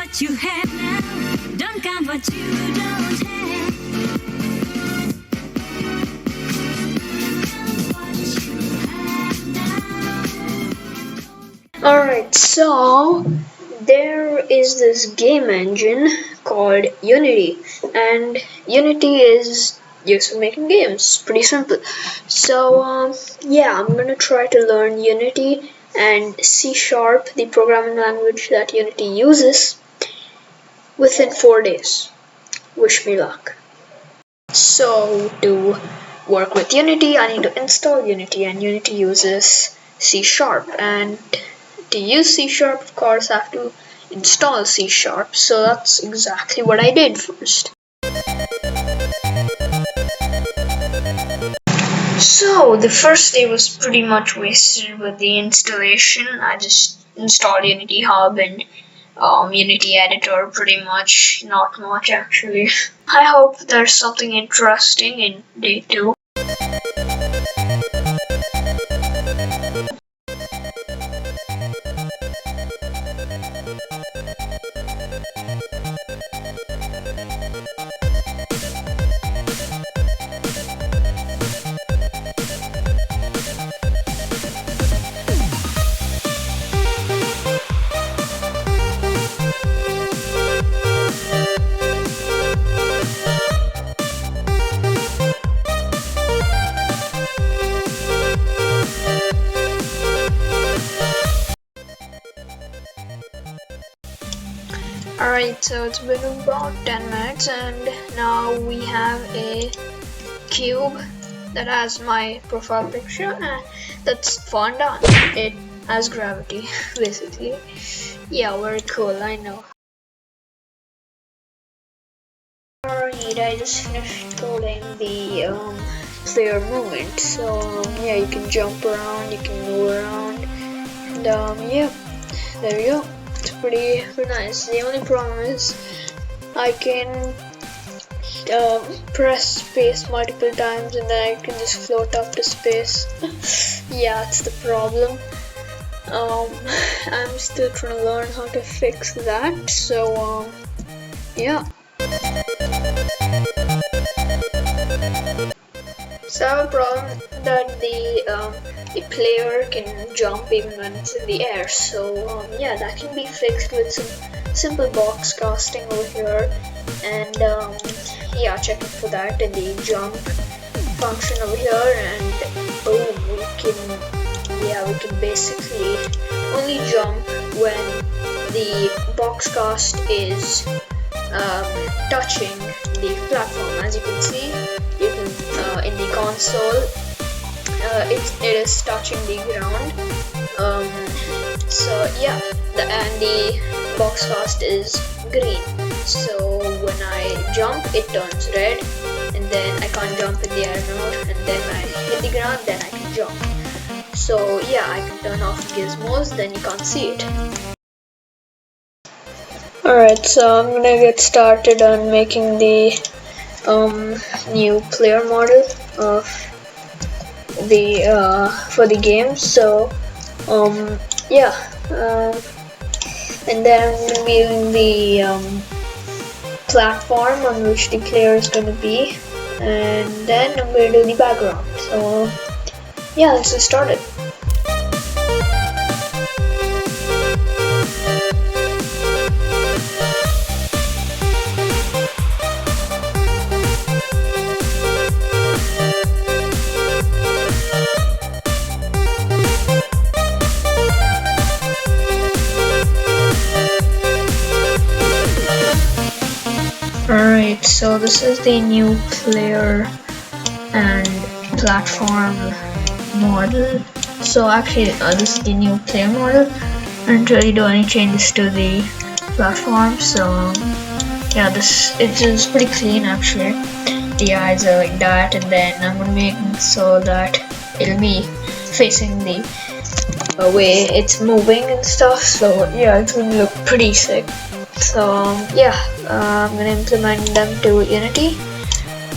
what you have now. Don't count what you don't have. Alright, so there is this game engine called Unity, and Unity is used for making games. Pretty simple. So yeah, I'm gonna try to learn Unity and C#, the programming language that Unity uses, within 4 days. Wish me luck. So to work with Unity, I need to install Unity, and Unity uses C#, and to use C#, of course, I have to install C#, so that's exactly what I did first. So the first day was pretty much wasted with the installation. I just installed Unity Hub and Unity Editor, pretty much, not much actually. I hope there's something interesting in day 2. Alright, so it's been about 10 minutes and now we have a cube that has my profile picture, and that's fun done. It has gravity, basically. Yeah, very cool, I know. Alright, I just finished coding the player movement. So yeah, you can jump around, you can move around, and yeah, there you go. It's pretty nice. The only problem is I can press space multiple times and then I can just float up to space. Yeah, that's the problem. I'm still trying to learn how to fix that. So yeah. So I have a problem that the player can jump even when it's in the air. So yeah, that can be fixed with some simple box casting over here, and yeah, checking for that in the jump function over here, and boom, we can basically only jump when the box cast is touching the platform. As you can see, you can in the console it is touching the ground. So yeah, and the box cast is green, so when I jump it turns red, and then I can't jump in the air anymore, and then I hit the ground, then I can jump. So yeah, I can turn off gizmos, then you can't see it. Alright, so I'm gonna get started on making the new player model of the for the game. So yeah, and then I'm gonna be doing the platform on which the player is gonna be, and then I'm gonna do the background. So yeah, let's get started. Alright, so this is the new player and platform model. So actually this is the new player model. I didn't really do any changes to the platform, so yeah, it is pretty clean actually. The eyes are like that, and then I'm gonna make it so that it'll be facing the way it's moving and stuff. So yeah, it's gonna look pretty sick. So yeah, I'm gonna implement them to Unity,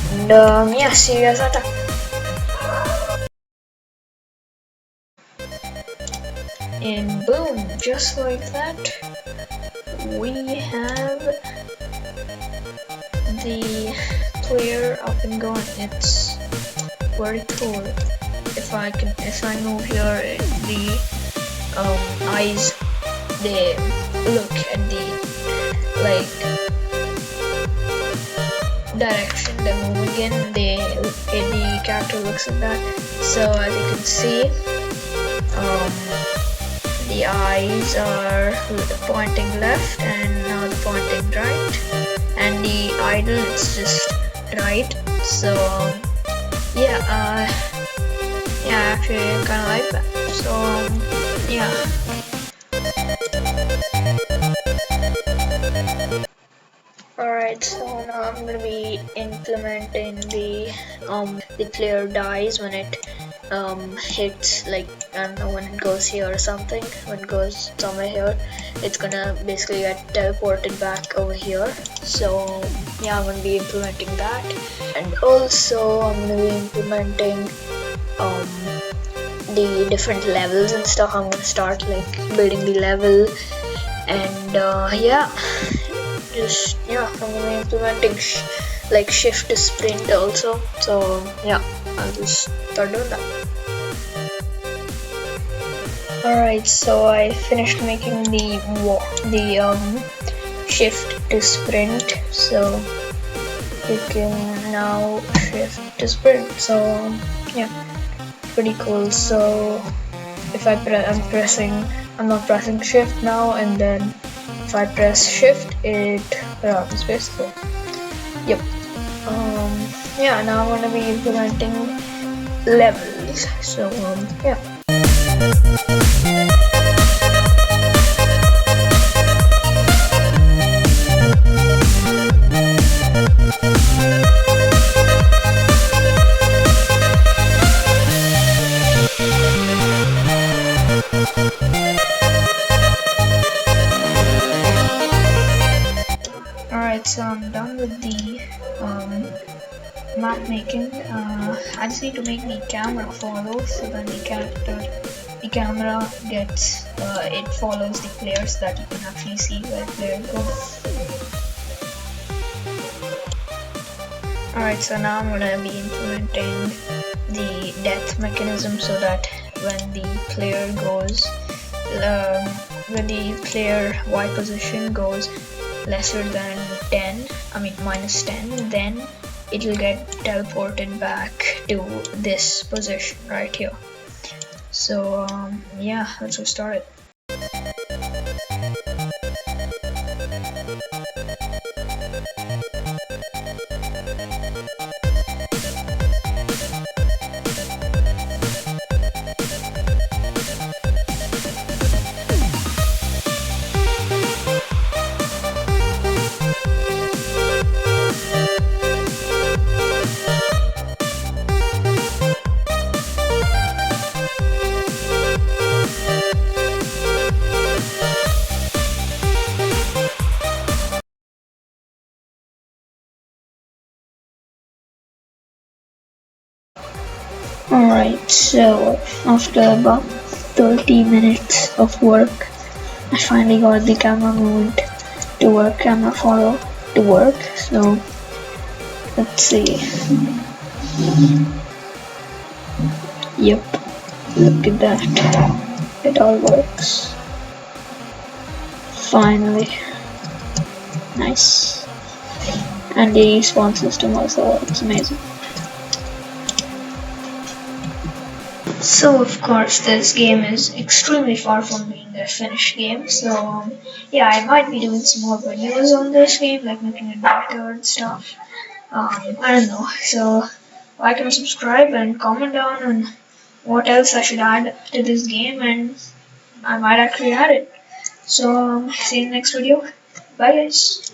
and yeah, see you guys later. And boom, just like that, we have the player up and going. It's very cool. If I move here, the eyes, they look at the direction they're moving in. The character looks at that. So as you can see, the eyes are pointing left and now they're pointing right, and the idle is just right. So actually I kind of like that. So yeah. Alright, so now I'm gonna be implementing the player dies when it hits, like, I don't know, when it goes here or something. When it goes somewhere here, it's gonna basically get teleported back over here. So yeah, I'm gonna be implementing that, and also I'm gonna be implementing the different levels and stuff. I'm gonna start like building the level, and I'm gonna be implementing shift to sprint also. So yeah, I'll just start doing that. Alright, so I finished making the shift to sprint, so you can now shift to sprint. So yeah, pretty cool. So if I'm not pressing shift now, and then if I press shift, it runs basically. Yep. Now I'm gonna be implementing levels. So yeah. Alright, so I'm done with the map making. I just need to make the camera follow, so then the camera gets it follows the player, so that you can actually see where the player goes. Alright, so now I'm gonna be implementing the death mechanism, so that when the player goes, when the player Y position goes lesser than 10, minus 10, then it will get teleported back to this position right here. So yeah, let's get started. Alright, so after about 30 minutes of work, I finally got the camera movement to work, camera follow to work. So let's see. Yep, look at that, it all works. Finally, nice. And the respawn system also works amazing. So of course this game is extremely far from being a finished game, so yeah, I might be doing some more videos on this game, like making it better and stuff. I don't know, so like and subscribe and comment down on what else I should add to this game, and I might actually add it. So see you in the next video. Bye guys.